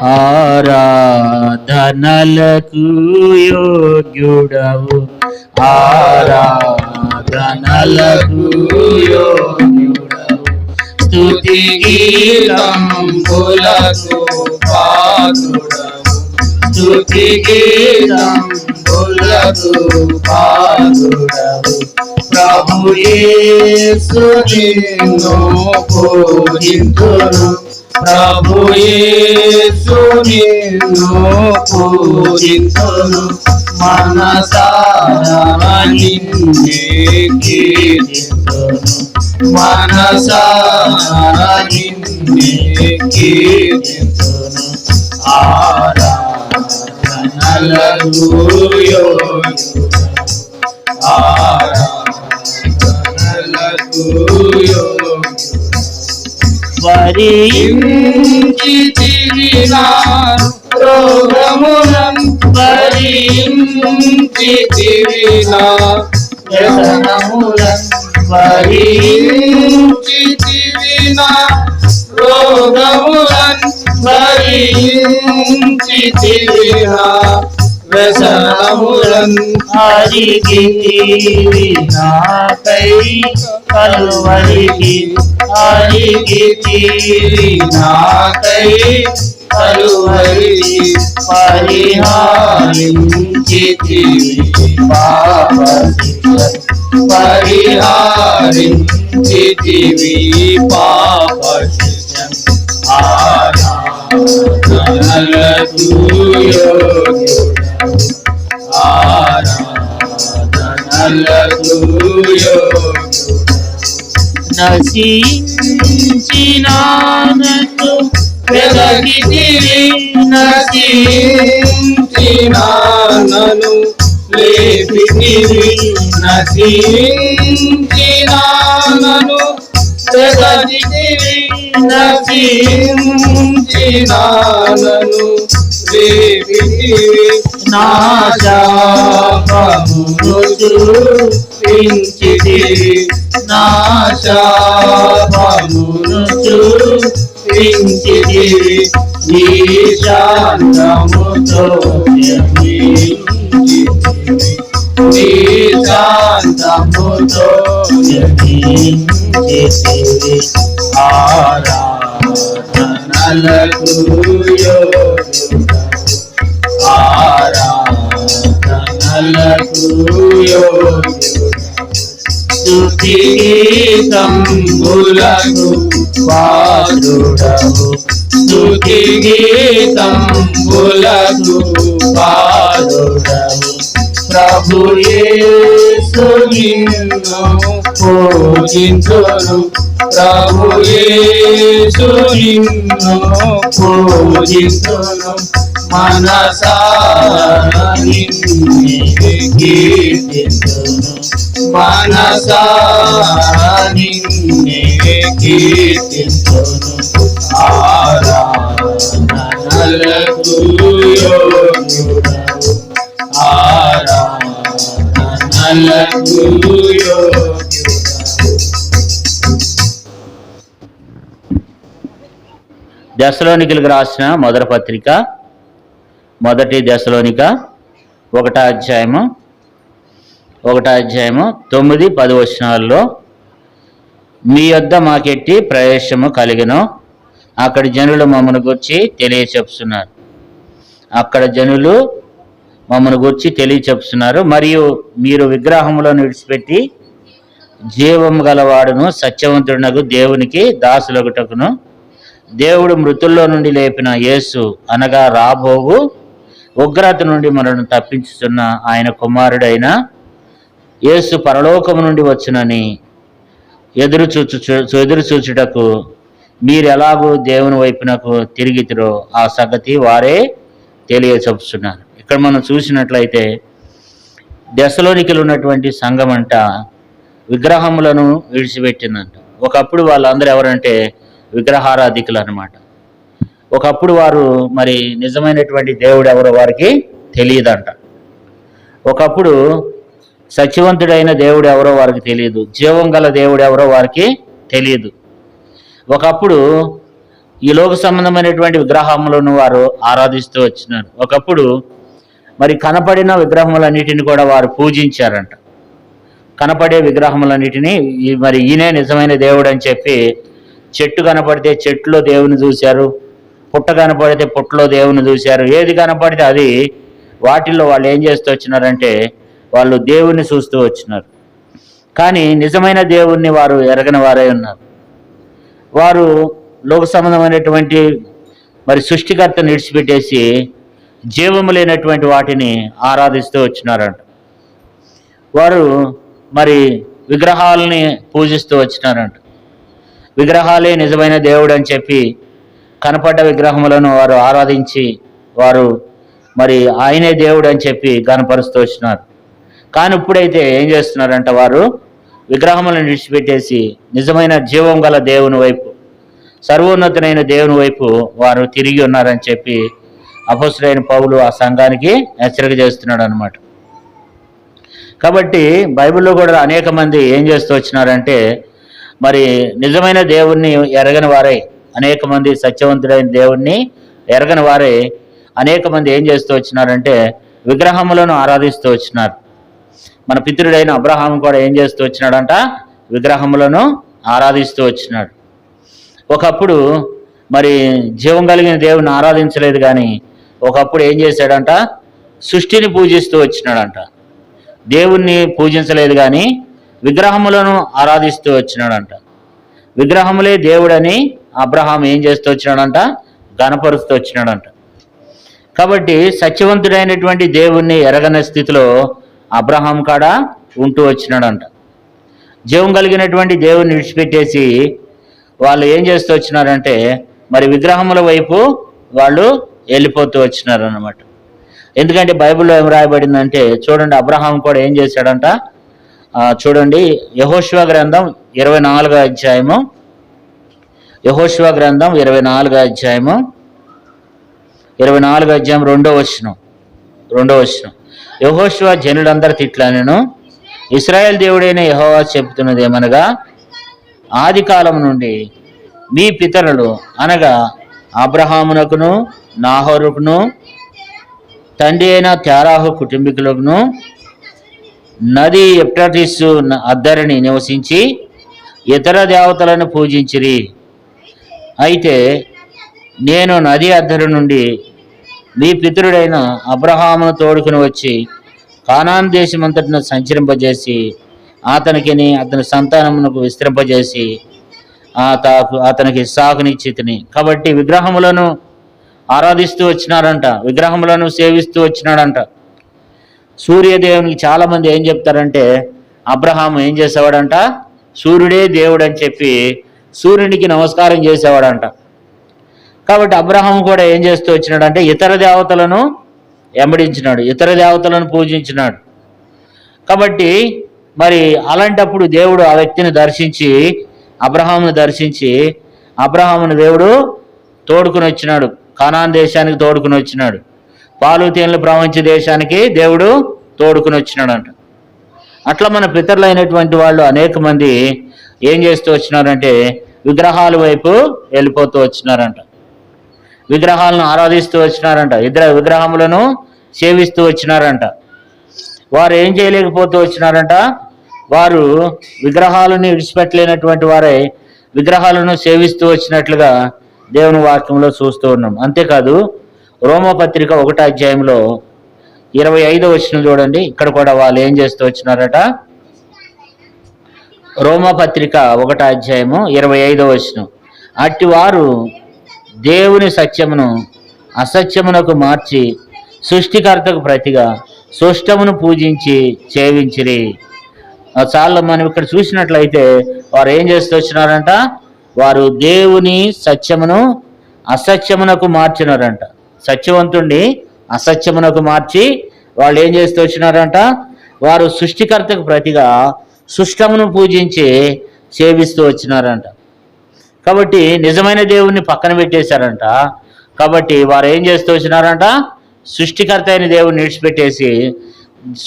ఆరాధనలకు యోగ్యుడవు, ఆరాధనలకు యోగ్యుడవు, స్తుతి గీతములకు పాత్రుడవు, స్తుతి గీతములకు పాత్రుడవు. ప్రభు యేసు నిన్ను పూజింతును, ప్రభు యేసు నిన్ను పూజింతును, మనసారా నిన్నే కీర్తింతును, మనసారా నిన్నే కీర్తింతును. ఆరాధనలకు యోగ్యుడవు, ఆరాధనలకు యోగ్యుడవు. వరించితివి నా రోగములను, వరించితివి నా వ్యసనములను, వరించితివి నా రోగములను, వరించితివి నా వ్యసనములను. అరిగితివి నాకై కలువరికి, అరిగితివి నాకై కలువరికి, పరిహారించితివి పాప శిక్ష, పరిహారించితివి పాప శిక్ష. ఆరాధనలకు యోగ్యుడవు, ఆరాధనలకు యోగ్యుడవు. నశించిన నన్ను వెదకితివి, నశించిన నన్ను లేపితివి, నశించిన నన్ను వెదకితివి, నశించిన నన్ను లేపితివి. నా శాపమును చూపించితివి, నా శాపమును చూపించితివి, నీ శాంతముతో జయించితివి, నీ శాంతముతో జయించితివి. ఆరాధనలకు యోగ్యుడవు, ఆరాధనలకు యోగ్యుడవు, స్తుతి గీతములకు పాత్రుడవు, స్తుతి గీతములకు పాత్రుడవు. ప్రభు యేసు నిన్ను పూజింతును, ప్రభు యేసు నిన్ను పూజింతును, మనసారా నిన్నే కీర్తింతును, మనసారా నిన్నే కీర్తింతును. ఆరాధనలకు యోగ్యుడవు, ఆరాధనలకు యోగ్యుడవు. దశలోనికలకు రాసిన మొదటి పత్రిక, మొదటి దశలోనిక 1వ అధ్యాయము 9-10 వచనాల్లో, మీ యొద్ద మాకెట్టి ప్రవేశము కలిగెను, అక్కడి జనులు మమ్మను గురించి తెలియచెప్తున్నారు, అక్కడ జనులు మమ్మను గురించి తెలియచెప్తున్నారు. మరియు మీరు విగ్రహములను విడిచిపెట్టి జీవము గలవాడును సత్యవంతుడునగు దేవునికి దాసులగుటకును, దేవుడు మృతుల్లో నుండి లేపిన యేసు అనగా రాబోవు ఉగ్రత నుండి మనను తప్పించుతున్న ఆయన కుమారుడైన యేసు పరలోకము నుండి వచ్చునని ఎదురు చూచుటకు మీరు ఎలాగూ దేవుని వైపునకు తిరిగితిరో ఆ సంగతి వారే తెలియచెప్తున్నారు. ఇక్కడ మనం చూసినట్లయితే దశలోనికలు ఉన్నటువంటి సంఘం అంట విగ్రహములను విడిచిపెట్టిందంట. ఒకప్పుడు వాళ్ళందరూ ఎవరంటే విగ్రహారాధికులు అన్నమాట. ఒకప్పుడు వారు మరి నిజమైనటువంటి దేవుడు ఎవరో వారికి తెలియదంట. ఒకప్పుడు సత్యవంతుడైన దేవుడు ఎవరో వారికి తెలియదు, జీవం గల దేవుడు ఎవరో వారికి తెలియదు. ఒకప్పుడు ఈ లోక సంబంధమైనటువంటి విగ్రహములను వారు ఆరాధిస్తూ వచ్చినారు. ఒకప్పుడు మరి కనపడిన విగ్రహములన్నిటిని కూడా వారు పూజించారంట. కనపడే విగ్రహములన్నిటినీ మరి ఈయనే నిజమైన దేవుడు అని చెప్పి, చెట్టు కనపడితే చెట్టులో దేవుని చూశారు, పుట్ట కనపడితే పుట్టలో దేవుని చూశారు. ఏది కనపడితే అది వాటిల్లో వాళ్ళు ఏం చేస్తూ వచ్చినారంటే వాళ్ళు దేవుణ్ణి చూస్తూ వచ్చినారు. కానీ నిజమైన దేవుణ్ణి వారు ఎరగని వారై ఉన్నారు. వారు లోక సంబంధమైనటువంటి మరి సృష్టికర్తను విడిచిపెట్టేసి జీవము లేనటువంటి వాటిని ఆరాధిస్తూ వచ్చినారంట. వారు మరి విగ్రహాలని పూజిస్తూ వచ్చినారంట. విగ్రహాలే నిజమైన దేవుడు అని చెప్పి కనపడ్డ విగ్రహములను వారు ఆరాధించి వారు మరి ఆయనే దేవుడు అని చెప్పి కనపరుస్తూ వచ్చినారు. కానీ ఇప్పుడైతే ఏం చేస్తున్నారంట, వారు విగ్రహములను విడిచిపెట్టేసి నిజమైన జీవం గల దేవుని వైపు, సర్వోన్నతునైన దేవుని వైపు వారు తిరిగి ఉన్నారని చెప్పి అపొస్తలుడైన పౌలు ఆ సంఘానికి హెచ్చరిక చేస్తున్నాడు అన్నమాట. కాబట్టి బైబిల్లో కూడా అనేక మంది ఏం చేస్తూ వచ్చినారంటే మరి నిజమైన దేవుణ్ణి ఎరగని వారై, అనేక మంది సత్యవంతుడైన దేవుణ్ణి ఎరగని వారై అనేక మంది ఏం చేస్తూ వచ్చినారంటే విగ్రహములను ఆరాధిస్తూ వచ్చినారు. మన పితరుడైన అబ్రహాం కూడా ఏం చేస్తూ వచ్చినాడంట, విగ్రహములను ఆరాధిస్తూ వచ్చినాడు. ఒకప్పుడు మరి జీవం కలిగిన దేవుని ఆరాధించలేదు, కానీ ఒకప్పుడు ఏం చేశాడంట, సృష్టిని పూజిస్తూ వచ్చినాడంట. దేవుణ్ణి పూజించలేదు కానీ విగ్రహములను ఆరాధిస్తూ వచ్చినాడంట. విగ్రహములే దేవుడని అబ్రహాం ఏం చేస్తూ వచ్చినాడంట, గణపరుస్తూ వచ్చినాడంట. కాబట్టి సత్యవంతుడైనటువంటి దేవుణ్ణి ఎరగని స్థితిలో అబ్రహాం కాడ ఉంటూ వచ్చినాడంట. జీవం కలిగినటువంటి దేవుణ్ణి విడిచిపెట్టేసి వాళ్ళు ఏం చేస్తూ వచ్చినారంటే మరి విగ్రహముల వైపు వాళ్ళు వెళ్ళిపోతూ వచ్చినారు అన్నమాట. ఎందుకంటే బైబిల్లో ఏం రాయబడిందంటే చూడండి, అబ్రహాం కూడా ఏం చేశాడంట, చూడండి యెహోషువ గ్రంథం 24వ అధ్యాయము, యెహోషువ గ్రంథం 24వ అధ్యాయము 2వ వచనం. యెహోషువ జనులందరి తిట్లనెను, ఇశ్రాయేల్ దేవుడైన యెహోవా చెబుతున్నది ఏమనగా, ఆది కాలం నుండి మీ పితరులు అనగా అబ్రహామునకును నాహోరుకును తండ్రి అయిన తెరాహు కుటుంబీకులకును నది ఎఫ్రాటీసు అద్దరిని నివసించి ఇతర దేవతలను పూజించిరి. అయితే నేను నది అద్దరి నుండి మీ పితరుడైన అబ్రహామును తోడుకుని వచ్చి కానాన్ దేశమంతటిని సంచరింపజేసి అతనికిని అతని సంతానమునకు విస్తరింపజేసి అతనికి ఇస్సాకునిచ్చితిని. కాబట్టి విగ్రహములను ఆరాధిస్తూ వచ్చినారంట, విగ్రహములను సేవిస్తూ వచ్చినాడంట. సూర్యదేవునికి చాలామంది ఏం చెప్తారంటే అబ్రహాం ఏం చేసేవాడంట, సూర్యుడే దేవుడు అని చెప్పి సూర్యునికి నమస్కారం చేసేవాడంట. కాబట్టి అబ్రహాం కూడా ఏం చేస్తూ వచ్చినాడంటే ఇతర దేవతలను వెంబడించినాడు, ఇతర దేవతలను పూజించినాడు. కాబట్టి మరి అలాంటప్పుడు దేవుడు ఆ వ్యక్తిని దర్శించి అబ్రహామును దర్శించి అబ్రహామును దేవుడు తోడుకుని వచ్చినాడు, కానాన్ దేశానికి తోడుకుని వచ్చినాడు, పాలు తేనెలు ప్రవహించే దేశానికి దేవుడు తోడుకుని వచ్చినాడంట. అట్లా మన పితరులైనటువంటి వాళ్ళు అనేక మంది ఏం చేస్తూ వచ్చినారంటే విగ్రహాల వైపు వెళ్ళిపోతూ వచ్చినారంట, విగ్రహాలను ఆరాధిస్తూ వచ్చినారంట, విగ్రహములను సేవిస్తూ వచ్చినారంట. వారు ఏం చేయలేకపోతూ వచ్చినారంట, వారు విగ్రహాలను విడిచిపెట్టలేనటువంటి వారై విగ్రహాలను సేవిస్తూ వచ్చినట్లుగా దేవుని వాక్యంలో చూస్తూ ఉన్నాం. అంతేకాదు రోమపత్రిక 1వ అధ్యాయంలో 25వ వచనం చూడండి, ఇక్కడ కూడా వాళ్ళు ఏం చేస్తూ వచ్చినారట. రోమపత్రిక 1వ అధ్యాయము 25వ వచనం, అట్టి వారు దేవుని సత్యమును అసత్యమునకు మార్చి సృష్టికర్తకు ప్రతిగా సృష్టమును పూజించి సేవించిరి. చాలా మనం ఇక్కడ చూసినట్లయితే వారు ఏం చేస్తూ వచ్చినారంట, వారు దేవుని సత్యమును అసత్యమునకు మార్చినారంట. సత్యవంతుణ్ణి అసత్యమునకు మార్చి వాళ్ళు ఏం చేస్తూ వచ్చినారంట, వారు సృష్టికర్తకు ప్రతిగా సృష్టమును పూజించి సేవిస్తూ వచ్చినారంట. కాబట్టి నిజమైన దేవుణ్ణి పక్కన పెట్టేశారంట. కాబట్టి వారు ఏం చేస్తూ వచ్చినారంట, సృష్టికర్త అయిన దేవుణ్ణి విడిచిపెట్టేసి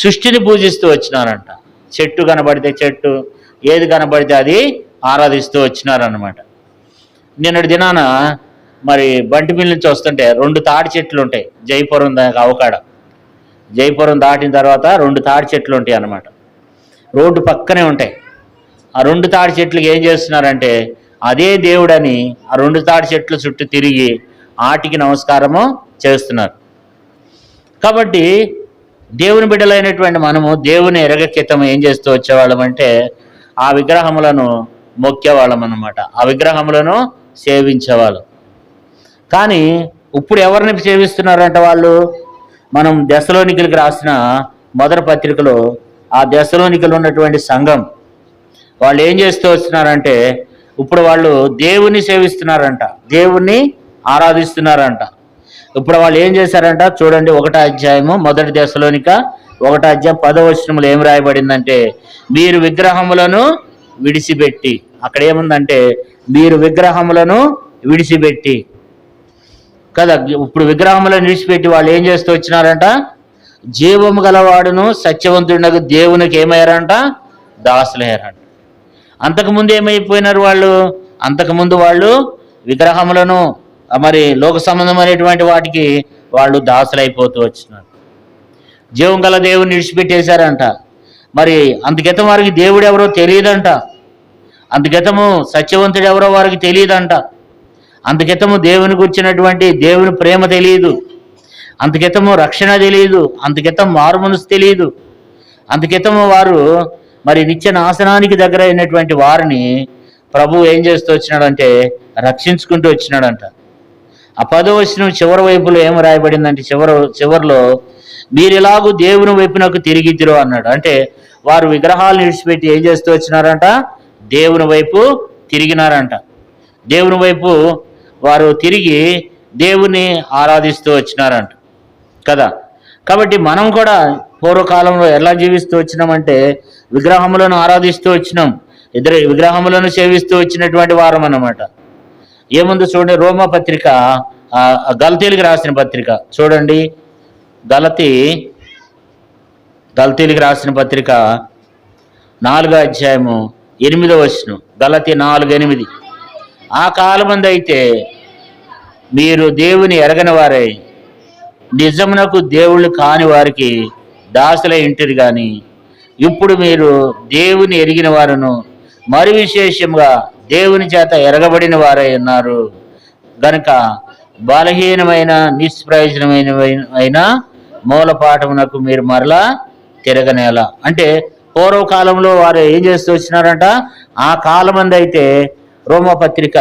సృష్టిని పూజిస్తూ వచ్చినారంట. చెట్టు కనబడితే చెట్టు, ఏది కనబడితే అది ఆరాధిస్తూ వచ్చినారన్నమాట. నిన్నటి దినాన మరి బంటి మిల్ నుంచి వస్తుంటే 2 తాడి చెట్లు ఉంటాయి జైపురం అవకాడ. జైపురం దాటిన తర్వాత 2 తాడి చెట్లు ఉంటాయి అన్నమాట. రోడ్డు పక్కనే ఉంటాయి. ఆ 2 తాడి చెట్లకి ఏం చేస్తున్నారంటే అదే దేవుడని ఆ 2 తాడి చెట్ల చుట్టూ తిరిగి ఆటికి నమస్కారము చేస్తున్నారు. కాబట్టి దేవుని బిడ్డలైనటువంటి మనము దేవుని ఎరగక్కితం ఏం చేస్తూ వచ్చేవాళ్ళం అంటే ఆ విగ్రహములను మొక్కేవాళ్ళం అన్నమాట. ఆ విగ్రహములను సేవించేవాళ్ళం. కానీ ఇప్పుడు ఎవరిని సేవిస్తున్నారంట వాళ్ళు? మనం దెస్సలోనికీయులకు రాసిన మొదటి పత్రికలో ఆ దెస్సలోనికీలో ఉన్నటువంటి సంఘం వాళ్ళు ఏం చేస్తూ వస్తున్నారంటే ఇప్పుడు వాళ్ళు దేవుణ్ణి సేవిస్తున్నారంట, దేవుణ్ణి ఆరాధిస్తున్నారంట. ఇప్పుడు వాళ్ళు ఏం చేశారంట చూడండి, 1వ అధ్యాయము మొదటి దెస్సలోనిక 1వ అధ్యాయం 10వ వచనంలో ఏం రాయబడిందంటే మీరు విగ్రహములను విడిచిపెట్టి, అక్కడ ఏముందంటే మీరు విగ్రహములను విడిచిపెట్టి కదా. ఇప్పుడు విగ్రహములను విడిచిపెట్టి వాళ్ళు ఏం చేస్తూ వచ్చినారంట జీవము గలవాడును సత్యవంతుడినకు దేవునికి ఏమయ్యారంట దాసులయ్యారంట. అంతకుముందు ఏమైపోయినారు వాళ్ళు? అంతకుముందు వాళ్ళు విగ్రహములను మరి లోక సంబంధమైనటువంటి వాటికి వాళ్ళు దాసులైపోతూ వచ్చినారు. జీవం గల దేవుని విడిచిపెట్టేశారంట. మరి అందుకెతం వారికి దేవుడు ఎవరో తెలియదంట. అందుకెతము సత్యవంతుడు ఎవరో వారికి తెలియదంట. అందుకెతము దేవుని గురించినటువంటి దేవుని ప్రేమ తెలియదు. అందుకెతము రక్షణ తెలియదు. అందుకెతం మారుమనసు తెలియదు. అందుకెతము వారు మరి నిత్య నాశనానికి దగ్గర అయినటువంటి వారిని ప్రభు ఏం చేస్తూ వచ్చినాడంటే రక్షించుకుంటూ వచ్చినాడంట. ఆ 10వ వచనం చివరి వైపులో ఏం రాయబడిందంటే చివరిలో మీరు ఎలాగూ దేవుని వైపునకు తిరిగిద్దిరో అన్నాడు. అంటే వారు విగ్రహాలను విడిచిపెట్టి ఏం చేస్తూ వచ్చినారంట దేవుని వైపు తిరిగినారంట. దేవుని వైపు వారు తిరిగి దేవుని ఆరాధిస్తూ వచ్చినారంట కదా. కాబట్టి మనం కూడా పూర్వకాలంలో ఎలా జీవిస్తూ వచ్చినామంటే విగ్రహములను ఆరాధిస్తూ వచ్చినాం, విగ్రహములను సేవిస్తూ వచ్చినటువంటి వారం అన్నమాట. ఏముందో చూడండి, రోమా పత్రిక గలతీలకు రాసిన పత్రిక చూడండి, గలతీలకు రాసిన పత్రిక 4వ అధ్యాయము 8వ వచనం. గలతీ 4:8 ఆ కాలమందు అయితే మీరు దేవుని ఎరగని వారై నిజమునకు దేవుళ్ళు కాని వారికి దాసులై ఇంటిరి కానీ ఇప్పుడు మీరు దేవుని ఎరిగిన వారును మరి విశేషంగా దేవుని చేత ఎరగబడిన వారై ఉన్నారు గనుక బలహీనమైన నిష్ప్రయోజనమైన మూలపాఠమునకు మీరు మరలా తిరగనేల. అంటే పూర్వకాలంలో వారు ఏం చేస్తూ వచ్చినారంట, ఆ కాలమంది అయితే రోమా పత్రిక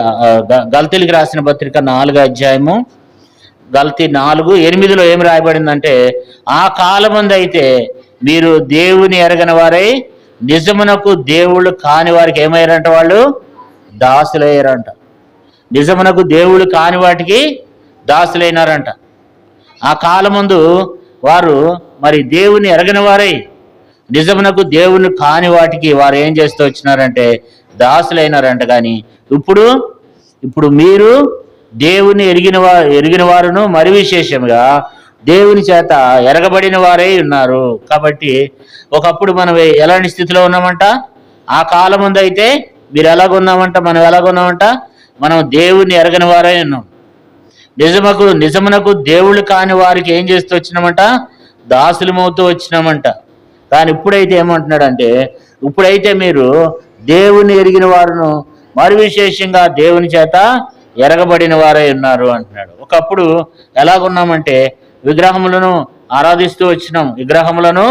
గలతీలకు రాసిన పత్రిక 4వ అధ్యాయము గలతీ 4:8 ఏం రాయబడిందంటే ఆ కాలమంది అయితే మీరు దేవుని ఎరగని వారై నిజమునకు దేవుళ్ళు కాని వారికి ఏమయ్యారంట వాళ్ళు దాసులయ్యారంట. నిజమునకు దేవుళ్ళు కాని వాటికి దాసులైనారంట. ఆ కాలమందు వారు మరి దేవుని ఎరగని వారై నిజమునకు దేవుని కాని వాటికి వారు ఏం చేస్తూ వచ్చినారంటే దాసులైనారంట. కానీ ఇప్పుడు మీరు దేవుని ఎరిగిన వారును మరి విశేషంగా దేవుని చేత ఎరగబడిన వారై ఉన్నారు. కాబట్టి ఒకప్పుడు మనం ఎలాంటి స్థితిలో ఉన్నామంట, ఆ కాలం ముందు అయితే మీరు ఎలాగున్నామంట, మనం ఎలాగున్నామంట, మనం దేవుని ఎరగని వారై ఉన్నాం. నిజమునకు దేవుళ్ళు కాని వారికి ఏం చేస్తూ వచ్చినామంట, దాసులమవుతూ వచ్చినామంట. కానీ ఇప్పుడైతే ఏమంటున్నాడంటే ఇప్పుడైతే మీరు దేవుని ఎరిగిన వారును మరి విశేషంగా దేవుని చేత ఎరగబడిన వారై ఉన్నారు అంటున్నాడు. ఒకప్పుడు ఎలాగున్నామంటే విగ్రహములను ఆరాధిస్తూ వచ్చినాం, విగ్రహములను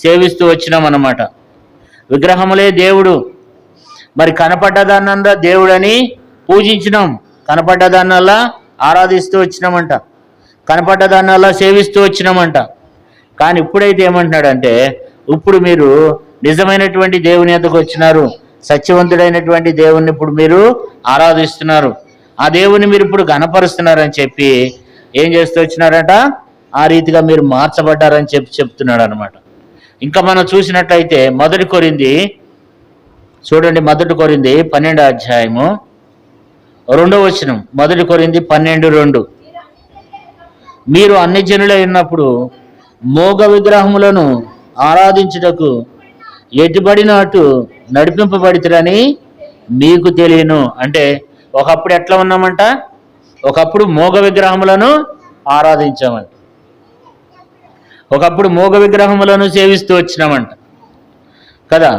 సేవిస్తూ వచ్చినాం అన్నమాట. విగ్రహములే దేవుడు. మరి కనపడ్డదాన్నంతా దేవుడని పూజించినాం, కనపడ్డదాన్నల్లా ఆరాధిస్తూ వచ్చినామంట, కనపడ్డదాన్నల్లా సేవిస్తూ వచ్చినామంట. కానీ ఇప్పుడైతే ఏమంటున్నాడంటే ఇప్పుడు మీరు నిజమైనటువంటి దేవుని ఎద్దకు వచ్చినారు, సత్యవంతుడైనటువంటి దేవుణ్ణి ఇప్పుడు మీరు ఆరాధిస్తున్నారు, ఆ దేవుని మీరు ఇప్పుడు గణపరుస్తున్నారని చెప్పి ఏం చేస్తూ వచ్చినారట, ఆ రీతిగా మీరు మార్చబడ్డారని చెప్తున్నాడు అనమాట. ఇంకా మనం చూసినట్లయితే మొదటి కొరింథీ చూడండి, మొదటి కొరింథీ 12వ అధ్యాయము 2వ వచనం. మొదటి కొరింథీ 12:2 మీరు అన్ని జనులై ఉన్నప్పుడు మోగ విగ్రహములను ఆరాధించుటకు ఎటుబడినట్టు నడిపింపబడితేరని మీకు తెలియను. అంటే ఒకప్పుడు ఎట్లా ఉన్నామంట, ఒకప్పుడు మోగ విగ్రహములను ఆరాధించామంట, ఒకప్పుడు మోగ విగ్రహములను సేవిస్తూ వచ్చినామంట కదా.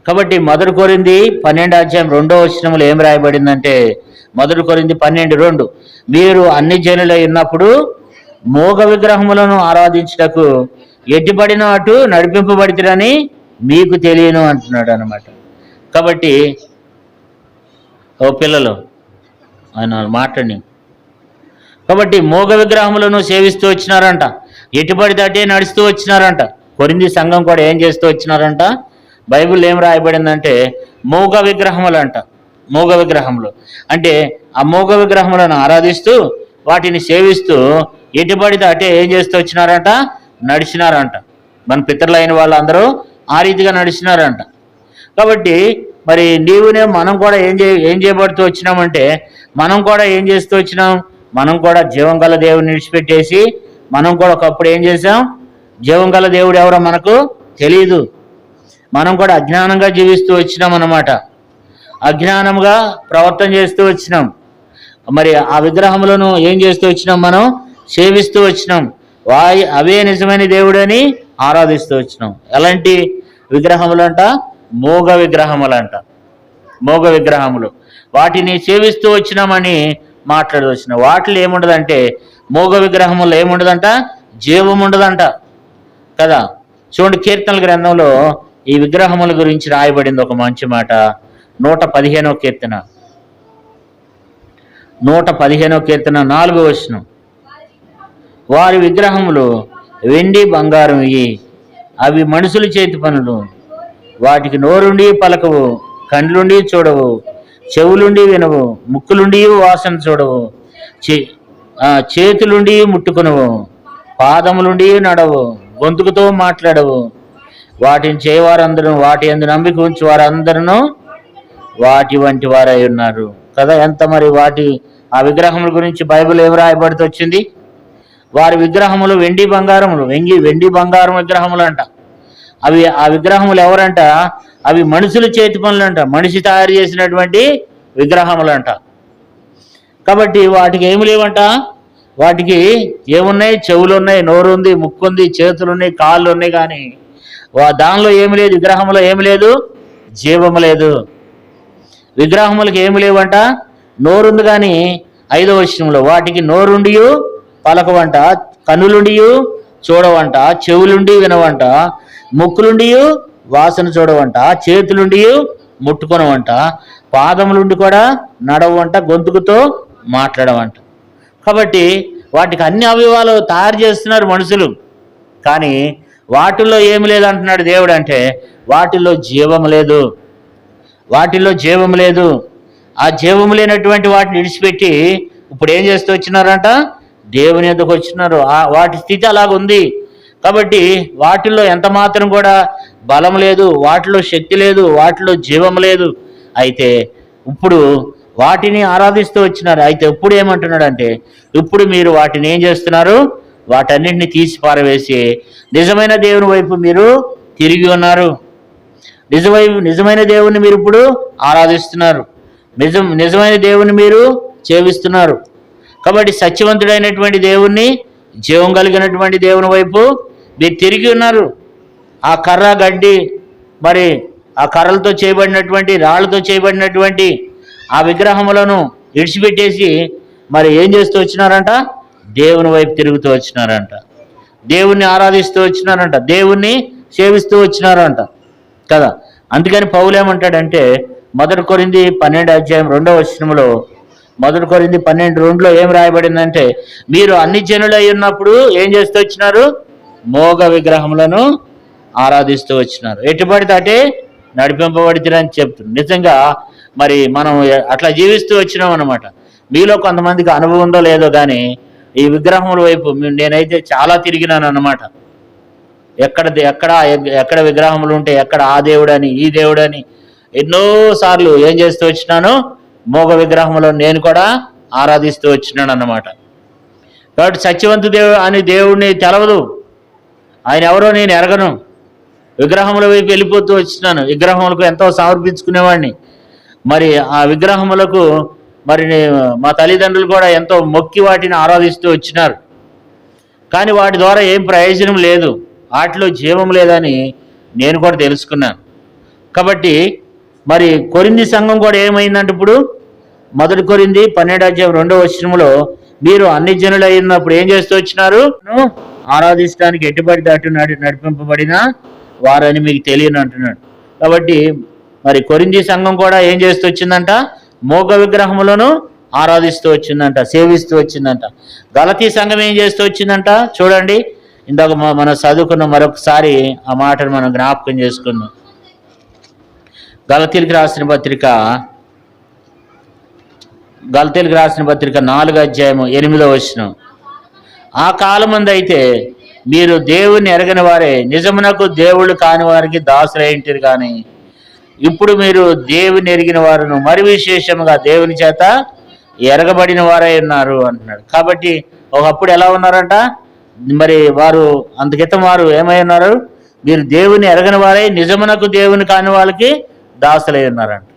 కాబట్టి 1 కొరింథీ 12:2 ఏం రాయబడిందంటే, 1 కొరింథీ 12:2, మీరు అన్ని జనులై ఉన్నప్పుడు మోగ విగ్రహములను ఆరాధించుటకు ఎట్టిపడిన అటు నడిపింపబడితిరని మీకు తెలియను అంటున్నాడు అనమాట. కాబట్టి ఓ పిల్లలు ఆయన మాట్లాడి, కాబట్టి మోగ విగ్రహములను సేవిస్తూ వచ్చినారంట, ఎటుపడితే అటే నడుస్తూ వచ్చినారంట. కొరింథీ సంఘం కూడా ఏం చేస్తూ వచ్చినారంట, బైబిల్ ఏం రాయబడిందంటే మోగ విగ్రహములు అంట. మోగ విగ్రహములు అంటే ఆ మోగ విగ్రహములను ఆరాధిస్తూ వాటిని సేవిస్తూ ఎటుపడితే అటే ఏం చేస్తూ వచ్చినారంట, నడిచినారంట. మన పితరులైన వాళ్ళందరూ ఆ రీతిగా నడిచినారంట. కాబట్టి మరి మనం కూడా ఏం చేయబడుతూ వచ్చినామంటే, మనం కూడా ఏం చేస్తూ వచ్చినాం, మనం కూడా జీవం గల దేవుడిని విడిచిపెట్టేసి మనం కూడా ఒకప్పుడు ఏం చేసాం, జీవం గల దేవుడు ఎవరో మనకు తెలియదు, మనం కూడా అజ్ఞానంగా జీవిస్తూ వచ్చినాం అన్నమాట. అజ్ఞానంగా ప్రవర్తన చేస్తూ వచ్చినాం. మరి ఆ విగ్రహములను ఏం చేస్తూ వచ్చినాం, మనం సేవిస్తూ వచ్చినాం. అవే నిజమైన దేవుడని ఆరాధిస్తూ వచ్చినాం. ఎలాంటి విగ్రహములంట, మోగ విగ్రహములంట. మోగ విగ్రహములు వాటిని సేవిస్తూ వచ్చినామని మాట్లాడి వచ్చినాం. వాటిలో ఏముండదంటే, మోగ విగ్రహములు ఏముండదంట, జీవం ఉండదంట కదా. చూడండి, కీర్తనల గ్రంథంలో ఈ విగ్రహముల గురించి రాయబడింది ఒక మంచి మాట. 115వ కీర్తన 4వ వచనం, వారి విగ్రహములు వెండి బంగారం ఇవి, అవి మనుషుల చేతి పనులు, వాటికి నోరుండి పలకవు, కండ్లుండి చూడవు, చెవులుండి వినవు, ముక్కులుండి వాసన చూడవు, చేతులుండి ముట్టుకునవు, పాదములుండి నడవు, గొంతుకుతో మాట్లాడవు. వాటిని చేయవారందరూ, వాటి యందు నమ్మిక ఉంచి వారందరూ వాటి వంటి వారై ఉన్నారు కదా. ఎంత మరి ఆ విగ్రహముల గురించి బైబిల్ ఏమి రాయబడుతూ వచ్చింది, వారి విగ్రహములు వెండి బంగారములు, వెండి బంగారం విగ్రహములు అంట. ఆ విగ్రహములు ఎవరంట, అవి మనుషుల చేతి పనులంట, మనిషి తయారు చేసినటువంటి విగ్రహములంట. కాబట్టి వాటికి ఏమి లేవంట, వాటికి ఏమున్నాయి, చెవులు ఉన్నాయి, నోరు ఉంది, ముక్కు ఉంది, చేతులు ఉన్నాయి, కాళ్ళు ఉన్నాయి, కానీ దానిలో ఏమి లేదు, విగ్రహంలో ఏమి లేదు, జీవము లేదు. విగ్రహములకు ఏమి లేవంట, నోరుంది కానీ 5వ వచనంలో, వాటికి నోరుండి పలకవంట, కన్నులుండి చూడవంట, చెవులుండి వినవంట, ముక్కులుండి వాసన చూడవంట, చేతులుండి ముట్టుకొనవంట, పాదములుండి కూడా నడవంట, గొంతుకుతో మాట్లాడవంట. కాబట్టి వాటికి అన్ని అవయవాలు తయారు చేస్తున్నారు మనుషులు, కానీ వాటిల్లో ఏమి లేదంటున్నాడు దేవుడు. అంటే వాటిల్లో జీవము లేదు, వాటిల్లో జీవము లేదు. ఆ జీవము లేనటువంటి వాటిని విడిచిపెట్టి ఇప్పుడు ఏం చేస్తూ వచ్చినారంట, దేవుని ఎదుకు వచ్చినారు. వాటి స్థితి అలాగుంది. కాబట్టి వాటిల్లో ఎంత మాత్రం కూడా బలం లేదు, వాటిలో శక్తి లేదు, వాటిలో జీవం లేదు. అయితే ఇప్పుడు వాటిని ఆరాధిస్తూ వచ్చినారు. అయితే ఇప్పుడు ఏమంటున్నాడంటే, ఇప్పుడు మీరు వాటిని ఏం చేస్తున్నారు, వాటన్నింటినీ తీసి పారవేసి నిజమైన దేవుని వైపు మీరు తిరిగి ఉన్నారు. నిజమైన దేవుని మీరు ఇప్పుడు ఆరాధిస్తున్నారు, నిజమైన దేవుని మీరు సేవిస్తున్నారు. కాబట్టి సత్యవంతుడైనటువంటి దేవుణ్ణి, జీవం కలిగినటువంటి దేవుని వైపు మీరు తిరిగి ఉన్నారు. ఆ కర్ర గడ్డి, మరి ఆ కర్రలతో చేయబడినటువంటి, రాళ్ళతో చేయబడినటువంటి ఆ విగ్రహములను విడిచిపెట్టేసి మరి ఏం చేస్తూ వచ్చినారంట, దేవుని వైపు తిరుగుతూ వచ్చినారంట, దేవుణ్ణి ఆరాధిస్తూ వచ్చినారంట, దేవుణ్ణి సేవిస్తూ వచ్చినారంట కదా. అందుకని పౌలు ఏమంటాడంటే 1 కొరింథీ 12:2 వచనంలో, 1 కొరింథీ 12:2 ఏం రాయబడిందంటే, మీరు అన్ని జనులు అయి ఉన్నప్పుడు ఏం చేస్తూ వచ్చినారు, మోగ విగ్రహములను ఆరాధిస్తూ వచ్చినారు, ఎటుపడితే అటే నడిపింపబడితేనని చెప్తుంది. నిజంగా మరి మనం అట్లా జీవిస్తూ వచ్చినాం అన్నమాట. మీలో కొంతమందికి అనుభవం ఉందో లేదో కానీ ఈ విగ్రహముల వైపు నేనైతే చాలా తిరిగినాను అన్నమాట. ఎక్కడ విగ్రహములు ఉంటే ఎక్కడ ఆ దేవుడని ఈ దేవుడని ఎన్నోసార్లు ఏం చేస్తూ వచ్చినాను, మోగ విగ్రహములను నేను కూడా ఆరాధిస్తూ వచ్చినాను అన్నమాట. కాబట్టి సత్యవంతు దేవుడిని తెలవదు, ఆయన ఎవరో నేను ఎరగను. విగ్రహముల వైపు వెళ్ళిపోతూ వచ్చినాను, విగ్రహములకు ఎంతో సమర్పించుకునేవాడిని. మరి ఆ విగ్రహములకు మరి మా తల్లిదండ్రులు కూడా ఎంతో మొక్కి వాటిని ఆరాధిస్తూ వచ్చినారు. కానీ వాటి ద్వారా ఏం ప్రయోజనం లేదు, వాటిలో జీవం లేదని నేను కూడా తెలుసుకున్నాను. కాబట్టి మరి కొరింథీ సంఘం కూడా ఏమైందంటే ఇప్పుడు 1 కొరింథీ 12:2 మీరు అన్ని జనులు అయినప్పుడు ఏం చేస్తూ వచ్చినారు? ఆరాధించడానికి ఎట్టుబడి అటు నడిపింపబడిన వారని మీకు తెలియని అంటున్నాడు. కాబట్టి మరి కొరింథీ సంఘం కూడా ఏం చేస్తూ వచ్చిందంట? మోగ విగ్రహములను ఆరాధిస్తూ వచ్చిందంట, సేవిస్తూ వచ్చిందంట. గలతీ సంఘం ఏం చేస్తూ వచ్చిందంట? చూడండి, ఇందాక మనం చదువుకున్న మరొకసారి ఆ మాటను మనం జ్ఞాపకం చేసుకుందాం. గలతీలకు రాసిన పత్రిక 4:8 ఆ కాలమందు అయితే మీరు దేవుని ఎరగని వారే నిజమునకు దేవుళ్ళు కాని వారికి దాసులైంటిరు, కానీ ఇప్పుడు మీరు దేవుని ఎరిగిన వారును మరి విశేషముగా దేవుని చేత ఎరగబడిన వారై ఉన్నారు అంటున్నాడు. కాబట్టి ఒకప్పుడు ఎలా ఉన్నారంట? మరి వారు అంతకితం వారు ఏమై ఉన్నారు? మీరు దేవుని ఎరగని వారై నిజమునకు దేవుని కాని వాళ్ళకి దాసులై ఉన్నారంట.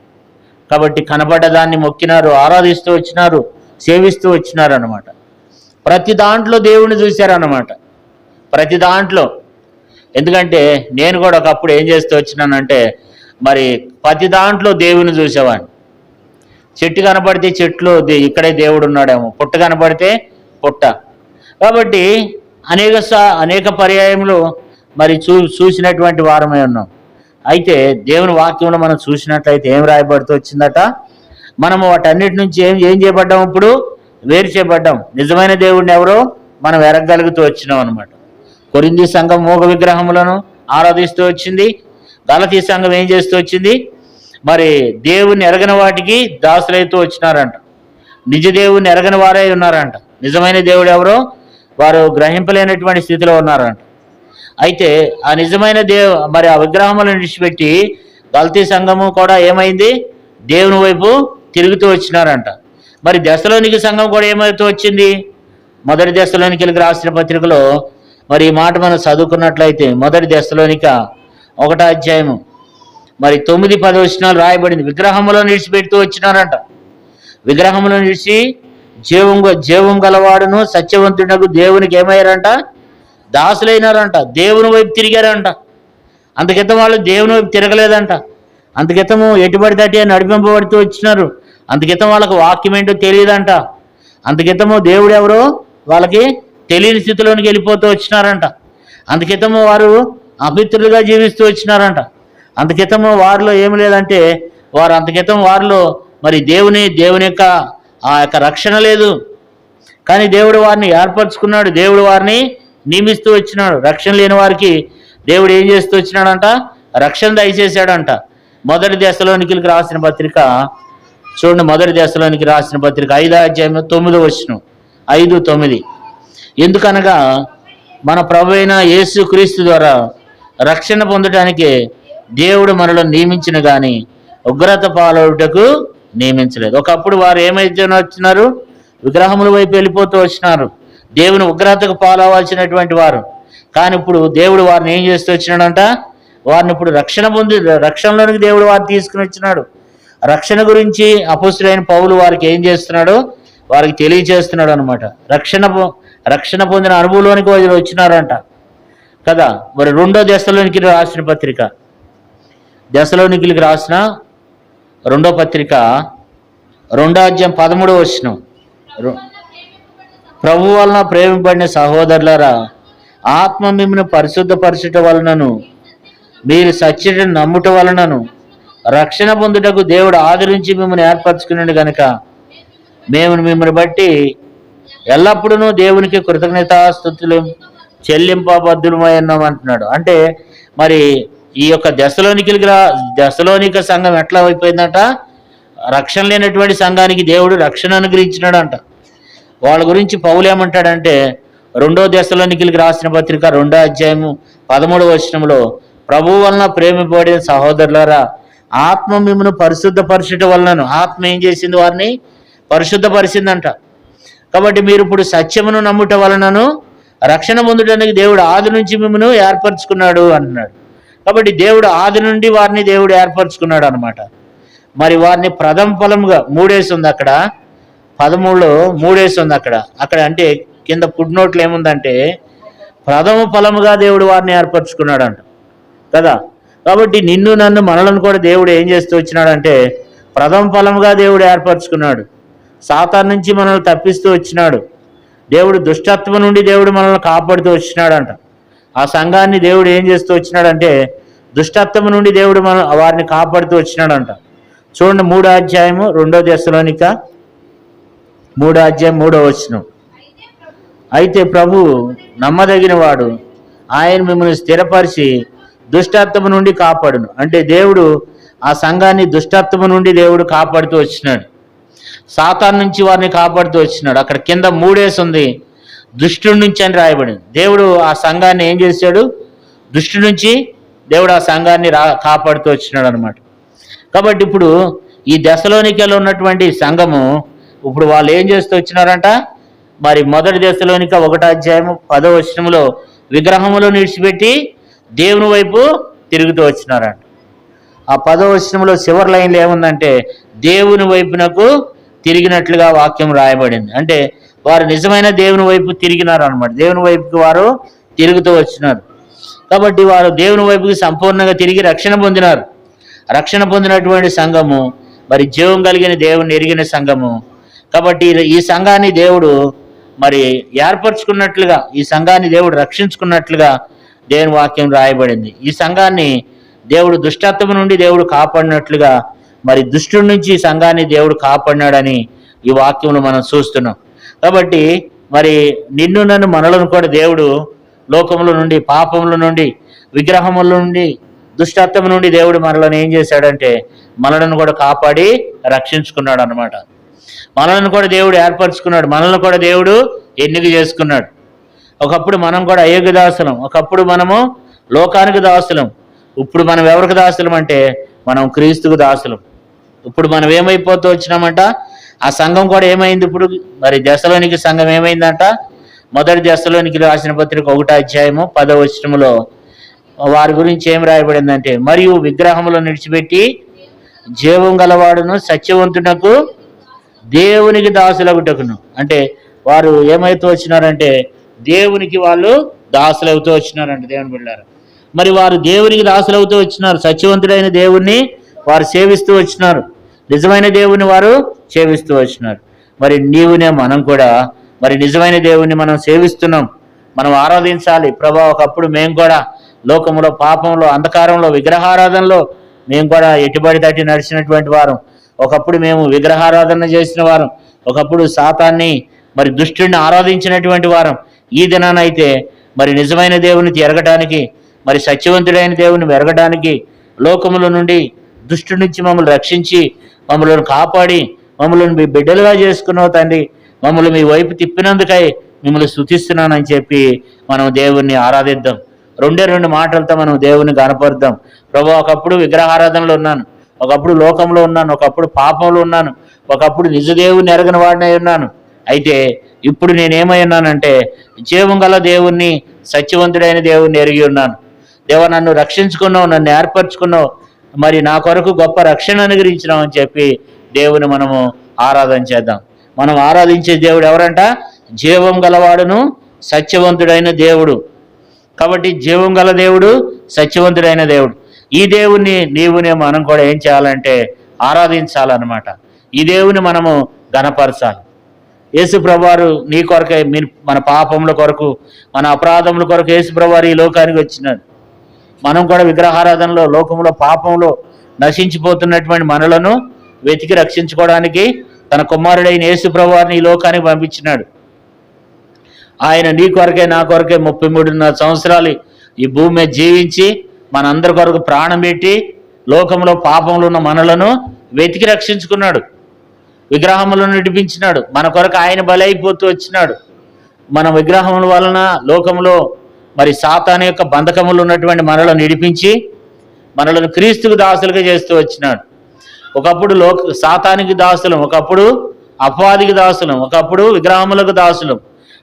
కాబట్టి కనబడ్డ దాన్ని మొక్కినారు, ఆరాధిస్తూ వచ్చినారు, సేవిస్తూ వచ్చినారు అన్నమాట. ప్రతి దాంట్లో దేవుణ్ణి చూశారన్నమాట, ప్రతి దాంట్లో. ఎందుకంటే నేను కూడా ఒకప్పుడు ఏం చేస్తూ వచ్చినానంటే, మరి ప్రతి దాంట్లో దేవుని చూసేవాడిని. చెట్టు కనపడితే చెట్లు ఇక్కడే దేవుడు ఉన్నాడేమో, పుట్ట కనపడితే పుట్ట. కాబట్టి అనేక పర్యాయములు మరి చూసినటువంటి వారమై ఉన్నాం. అయితే దేవుని వాక్యంలో మనం చూసినట్లయితే ఏం రాయబడుతూ వచ్చిందట? మనము వాటన్నిటి నుంచి ఏం చేయబడ్డాం? ఇప్పుడు వేరు చేయబడ్డాం. నిజమైన దేవుడిని ఎవరో మనం ఎరగగలుగుతూ వచ్చినాం అనమాట. కొరింథీ సంఘం మోగ విగ్రహములను ఆరాధిస్తూ వచ్చింది. గలతీ సంఘం ఏం చేస్తూ వచ్చింది? మరి దేవుని ఎరగని వాటికి దాసులైతూ వచ్చినారంట. నిజ దేవుని ఎరగని వారే ఉన్నారంట. నిజమైన దేవుడు ఎవరో వారు గ్రహింపలేనటువంటి స్థితిలో ఉన్నారంట. అయితే ఆ నిజమైన మరి ఆ విగ్రహములను విడిచిపెట్టి గలతీ సంఘము కూడా ఏమైంది? దేవుని వైపు తిరుగుతూ వచ్చినారంట. మరి దెస్సలోనిక సంఘం కూడా ఏమవుతూ వచ్చింది? 1 దెస్సలోనికలకు రాసిన పత్రికలో మరి ఈ మాట మనం చదువుకున్నట్లయితే 1 దెస్సలోనిక 1 మరి 9-10 రాయబడింది. విగ్రహములను విడిచిపెడుతూ వచ్చినారంట. విగ్రహములను విడిచి జీవం గలవాడును సత్యవంతుడకు దేవునికి ఏమయ్యారంట? దాసులైనారంట. దేవుని వైపు తిరిగారంట. అంతకితం వాళ్ళు దేవుని వైపు తిరగలేదంట. అంతకితము ఎటుబడి తట్టి నడిపింపబడుతూ వచ్చినారు. అంతకితం వాళ్ళకు వాక్యం ఏంటో తెలియదంట. అంతకితము దేవుడు ఎవరో వాళ్ళకి తెలియని స్థితిలోనికి వెళ్ళిపోతూ వచ్చినారంట. అంతకితము వారు అపిత్రులుగా జీవిస్తూ వచ్చినారంట. అంతకితము వారిలో ఏమి లేదంటే అంతకితం వారిలో మరి దేవుని యొక్క ఆ యొక్క రక్షణ లేదు. కానీ దేవుడు వారిని ఏర్పరచుకున్నాడు, దేవుడు వారిని నియమిస్తూ వచ్చినాడు. రక్షణ లేని వారికి దేవుడు ఏం చేస్తూ వచ్చినాడంట? రక్షణ దయచేశాడంట. 1 దెస్సలోనికలకు రాసిన పత్రిక చూడండి, 1 దెస్సలోనికి రాసిన పత్రిక 5:9 ఎందుకనగా మన ప్రభువైన యేసు క్రీస్తు ద్వారా రక్షణ పొందటానికి దేవుడు మనలో నియమించిన కానీ ఉగ్రత పాలవుటకు నియమించలేదు. ఒకప్పుడు వారు ఏమైతే వచ్చినారు? విగ్రహముల వైపు వెళ్ళిపోతూ వచ్చినారు, దేవుని ఉగ్రతకు పాలవలసినటువంటి వారు. కానీ ఇప్పుడు దేవుడు వారిని ఏం చేస్తూ వచ్చినాడంట? వారిని ఇప్పుడు రక్షణలోనికి దేవుడు వారిని తీసుకుని వచ్చినాడు. రక్షణ గురించి అపొస్తలుడైన పౌలు వారికి ఏం చేస్తున్నాడో వారికి తెలియజేస్తున్నాడు అనమాట. రక్షణ పొందిన అనుభవంలోనికి వాళ్ళు వచ్చినారంట కదా. మరి 2 దెస్సలోనికి రాసిన పత్రిక, దెస్సలోనికలకు రాసిన 2 పత్రిక 2:13 ప్రభు వలన ప్రేమింపబడిన సహోదరులారా, ఆత్మ మిమ్మల్ని పరిశుద్ధపరచుట వలనను మీరు సత్యని నమ్ముట వలనను రక్షణ పొందుటకు దేవుడు ఆదరించి మిమ్మల్ని ఏర్పరచుకున్నాడు కనుక మేము మిమ్మల్ని బట్టి ఎల్లప్పుడూ దేవునికి కృతజ్ఞతాస్తుతులు చెల్లింపబద్ధులమై ఉన్నాం అంటున్నాడు. అంటే మరి ఈ యొక్క దెస్సలోనిక సంఘం ఎట్లా అయిపోయిందంట? రక్షణ లేనటువంటి సంఘానికి దేవుడు రక్షణ అనుగ్రహించినాడంట. వాళ్ళ గురించి పౌలు ఏమంటాడంటే 2 దెస్సలోనికలకు రాసిన పత్రిక 2:13 ప్రభువు వలన ప్రేమింపబడిన సహోదరులారా, ఆత్మ మిమ్మల్ని పరిశుద్ధపరచుట వలనను, ఆత్మ ఏం చేసింది? వారిని పరిశుద్ధపరిచిందంట. కాబట్టి మీరు ఇప్పుడు సత్యమును నమ్ముట వలనను రక్షణ పొందడానికి దేవుడు ఆది నుంచి మిమ్మల్ని ఏర్పరచుకున్నాడు అంటున్నాడు. కాబట్టి దేవుడు ఆది నుండి వారిని దేవుడు ఏర్పరచుకున్నాడు అనమాట. మరి వారిని ప్రథమ ఫలముగా మూడేసి ఉంది అక్కడ, 13లో మూడేసి ఉంది అక్కడ. అక్కడ అంటే కింద ఫుడ్ నోట్లు ఏముందంటే ప్రథమ ఫలముగా దేవుడు వారిని ఏర్పరచుకున్నాడు అంట కదా. కాబట్టి నిన్ను నన్ను మనలను కూడా దేవుడు ఏం చేస్తూ వచ్చినాడంటే ప్రథమ ఫలముగా దేవుడు ఏర్పరచుకున్నాడు. సాతాను నుంచి మనల్ని తప్పిస్తూ వచ్చినాడు. దేవుడు దుష్టత్వం నుండి దేవుడు మనల్ని కాపాడుతూ వచ్చినాడంట. ఆ సంఘాన్ని దేవుడు ఏం చేస్తూ వచ్చినాడంటే దుష్టత్వం నుండి దేవుడు వారిని కాపాడుతూ వచ్చినాడంట. చూడండి 3వ అధ్యాయము 2వ దశలోనిక 3వ అధ్యాయం 3వ వచనం. అయితే ప్రభు నమ్మదగిన వాడు, ఆయన మిమ్మల్ని స్థిరపరిచి దుష్టత్వము నుండి కాపాడును. అంటే దేవుడు ఆ సంఘాన్ని దుష్టత్వము నుండి దేవుడు కాపాడుతూ వచ్చినాడు. సాతాను నుంచి వారిని కాపాడుతూ వచ్చినాడు. అక్కడ కింద మూడేసి ఉంది, దుష్టుడి నుంచి అని రాయబడింది. దేవుడు ఆ సంఘాన్ని ఏం చేశాడు? దుష్టు నుంచి దేవుడు ఆ సంఘాన్ని కాపాడుతూ వచ్చినాడు అనమాట. కాబట్టి ఇప్పుడు ఈ దశలోనికలో ఉన్నటువంటి సంఘము ఇప్పుడు వాళ్ళు ఏం చేస్తూ వచ్చినారంట? మరి మొదటి దశలోనిక 1వ అధ్యాయము 10వ వచనంలో విగ్రహములను విడిచిపెట్టి దేవుని వైపు తిరుగుతూ వచ్చినారంట. ఆ 10వ వచనంలో చివరి లైన్లో ఏముందంటే దేవుని వైపునకు తిరిగినట్లుగా వాక్యం రాయబడింది. అంటే వారు నిజమైన దేవుని వైపు తిరిగినారు అనమాట. దేవుని వైపుకి వారు తిరుగుతూ వచ్చినారు. కాబట్టి వారు దేవుని వైపుకి సంపూర్ణంగా తిరిగి రక్షణ పొందినారు. రక్షణ పొందినటువంటి సంఘము మరి జీవం కలిగిన దేవుని ఎరిగిన సంఘము. కాబట్టి ఈ సంఘాన్ని దేవుడు మరి ఏర్పరచుకున్నట్లుగా, ఈ సంఘాన్ని దేవుడు రక్షించుకున్నట్లుగా దేవుని వాక్యం రాయబడింది. ఈ సంఘాన్ని దేవుడు దుష్టత్వం నుండి దేవుడు కాపాడినట్లుగా మరి దుష్టుడి నుంచి ఈ సంఘాన్ని దేవుడు కాపాడినాడని ఈ వాక్యంలో మనం చూస్తున్నాం. కాబట్టి మరి నిన్ను నన్ను మనలను కూడా దేవుడు లోకముల నుండి, పాపముల నుండి, విగ్రహముల నుండి, దుష్టత్వం నుండి దేవుడు మనలను ఏం చేశాడంటే మనలను కూడా కాపాడి రక్షించుకున్నాడు అనమాట. మనలను కూడా దేవుడు ఏర్పరచుకున్నాడు. మనల్ని కూడా దేవుడు ఎన్నిక చేసుకున్నాడు. ఒకప్పుడు మనం కూడా అయోగ్య దాసులం, ఒకప్పుడు మనము లోకానికి దాసులం. ఇప్పుడు మనం ఎవరికి దాసులం అంటే మనం క్రీస్తుకు దాసులం. ఇప్పుడు మనం ఏమైపోతూ వచ్చినామంట? ఆ సంఘం కూడా ఏమైంది? ఇప్పుడు మరి దశలోనికి సంఘం ఏమైందంట? మొదటి దశలోనికి రాసిన పత్రిక 1వ అధ్యాయము 10వ వచనములో వారి గురించి ఏం రాయబడిందంటే మరియు విగ్రహములను విడిచిపెట్టి జీవం గలవాడును సత్యవంతునకు దేవునికి దాసులగుటకును. అంటే వారు ఏమైతూ వచ్చినారంటే దేవునికి వాళ్ళు దాసులవుతూ వచ్చినారంట. దేవుని బిడ్డలారా, మరి వారు దేవునికి దాసులవుతూ వచ్చినారు. సత్యవంతుడైన దేవుణ్ణి వారు సేవిస్తూ వచ్చినారు. నిజమైన దేవుని వారు సేవిస్తూ వచ్చినారు. మరి నీవునే మనం కూడా మరి నిజమైన దేవుణ్ణి మనం సేవిస్తున్నాం. మనం ఆరాధించాలి. ప్రభా, ఒకప్పుడు మేము కూడా లోకంలో, పాపంలో, అంధకారంలో, విగ్రహారాధనలో మేము కూడా ఎటుబడి తట్టి నడిచినటువంటి వారం. ఒకప్పుడు మేము విగ్రహారాధన చేసిన వారం. ఒకప్పుడు సాతాన్ని మరి దుష్టుడిని ఆరాధించినటువంటి వారం. ఈ దినానైతే మరి నిజమైన దేవుని ఎరగడానికి, మరి సత్యవంతుడైన దేవుని ఎరగడానికి, లోకముల నుండి దుష్టుడి నుంచి మమ్మల్ని రక్షించి మమ్మల్ని కాపాడి మమ్మల్ని మీ బిడ్డలుగా చేసుకున్నావు తండ్రి, మమ్మల్ని మీ వైపు తిప్పినందుకై మిమ్మల్ని స్తుతిస్తున్నానని చెప్పి మనం దేవుణ్ణి ఆరాధిద్దాం. 2 మాటలతో మనం దేవుని కనపరుద్దాం. ప్రభు, ఒకప్పుడు విగ్రహారాధనలో ఉన్నాను, ఒకప్పుడు లోకంలో ఉన్నాను, ఒకప్పుడు పాపంలో ఉన్నాను, ఒకప్పుడు నిజ దేవుని ఎరగని వాడినై ఉన్నాను. అయితే ఇప్పుడు నేనేమై ఉన్నానంటే జీవం గల దేవుణ్ణి, సత్యవంతుడైన దేవుణ్ణి ఎరిగి ఉన్నాను. దేవ, నన్ను రక్షించుకున్నావు, నన్ను ఏర్పరచుకున్నావు, మరి నా కొరకు గొప్ప రక్షణ అనుగ్రహించినావు అని చెప్పి దేవుని మనము ఆరాధన చేద్దాం. మనం ఆరాధించే దేవుడు ఎవరంట? జీవం గలవాడును సత్యవంతుడైన దేవుడు. కాబట్టి జీవం గల దేవుడు, సత్యవంతుడైన దేవుడు. ఈ దేవుణ్ణి నీవునే మనం కూడా ఏం చేయాలంటే ఆరాధించాలన్నమాట. ఈ దేవుని మనము ఘనపరచాలి. యేసు ప్రభువారు నీ కొరకే, మన పాపముల కొరకు, మన అపరాధముల కొరకు యేసు ప్రభువారు ఈ లోకానికి వచ్చినాడు. మనం కూడా విగ్రహారాధనలో, లోకంలో, పాపంలో నశించిపోతున్నటువంటి మనలను వెతికి రక్షించుకోవడానికి తన కుమారుడైన యేసు ప్రభువారిని ఈ లోకానికి పంపించినాడు. ఆయన నీ కొరకే, నా కొరకే 33.5 సంవత్సరాలు ఈ భూమి మీద జీవించి మనందరి కొరకు ప్రాణం పెట్టి లోకంలో, పాపంలో ఉన్న మనలను వెతికి రక్షించుకున్నాడు. విగ్రహములను నడిపించినాడు. మన కొరకు ఆయన బలైపోతూ వచ్చినాడు. మన విగ్రహముల వలన లోకంలో మరి సాతాను యొక్క బంధకములు ఉన్నటువంటి మనలను నడిపించి మనలను క్రీస్తుకు దాసులుగా చేస్తూ వచ్చినాడు. ఒకప్పుడు సాతానికి దాసులం, ఒకప్పుడు అపవాదికి దాసులం, ఒకప్పుడు విగ్రహములకు దాసులం.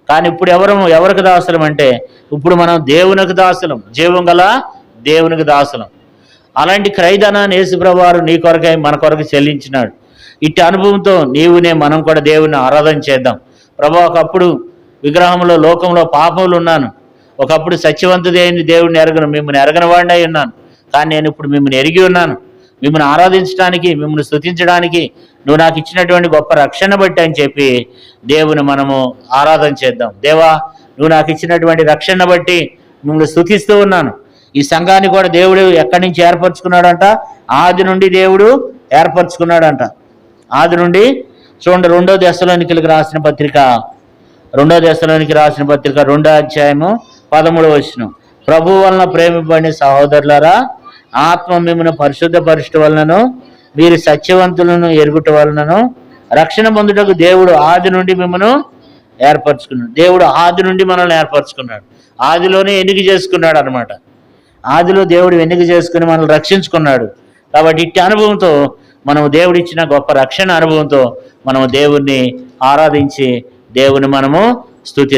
కానీ ఇప్పుడు ఎవరికి దాసులం అంటే ఇప్పుడు మనం దేవునికి దాసులం, జీవం గల దేవునికి దాసులం. అలాంటి క్రయధనాన్ని యేసుప్రభువు వారు నీ కొరకై మన కొరకు చెల్లించినాడు. ఇట్టి అనుభవంతో మనం కూడా దేవుని ఆరాధన చేద్దాం. ప్రభు, ఒకప్పుడు విగ్రహంలో లోకంలో పాపములు ఉన్నాను, ఒకప్పుడు సత్యవంతుడి అయిన దేవుడిని ఎరగను, మిమ్మల్ని ఎరగని వాడిని అయి ఉన్నాను. కానీ నేను ఇప్పుడు మిమ్మల్ని ఎరిగి ఉన్నాను. మిమ్మల్ని ఆరాధించడానికి, మిమ్మల్ని స్తుతించడానికి నువ్వు నాకు ఇచ్చినటువంటి గొప్ప రక్షణ బట్టి అని చెప్పి దేవుని మనము ఆరాధన చేద్దాం. దేవా, నువ్వు నాకు ఇచ్చినటువంటి రక్షణ బట్టి మిమ్మల్ని స్తుతిస్తూ ఉన్నాను. ఈ సంఘాన్ని కూడా దేవుడు ఎక్కడి నుంచి ఏర్పరచుకున్నాడంట? ఆది నుండి దేవుడు ఏర్పరచుకున్నాడంట. ఆది నుండి చూడండి, 2 దశలోనికలకు రాసిన పత్రిక 2వ అధ్యాయము 13వ వచనం. ప్రభు వలన ప్రేమింపబడిన సహోదరులారా, ఆత్మ మిమ్మల్ని పరిశుద్ధపరచడం వలనను మీరు సత్యవంతులను ఎరుగుట వలనను రక్షణ పొందుటకు దేవుడు ఆది నుండి మిమ్మల్ని ఏర్పరచుకున్నాడు. దేవుడు ఆది నుండి మనల్ని ఏర్పరచుకున్నాడు. ఆదిలోనే ఎన్నిక చేసుకున్నాడు అనమాట. ఆదిలో దేవుడు ఎన్నిక చేసుకుని మనల్ని రక్షించుకున్నాడు. కాబట్టి ఇట్టి అనుభవంతో మనము దేవుడిచ్చిన గొప్ప రక్షణ అనుభవంతో మనము దేవుణ్ణి ఆరాధించి దేవుని మనము స్తుతి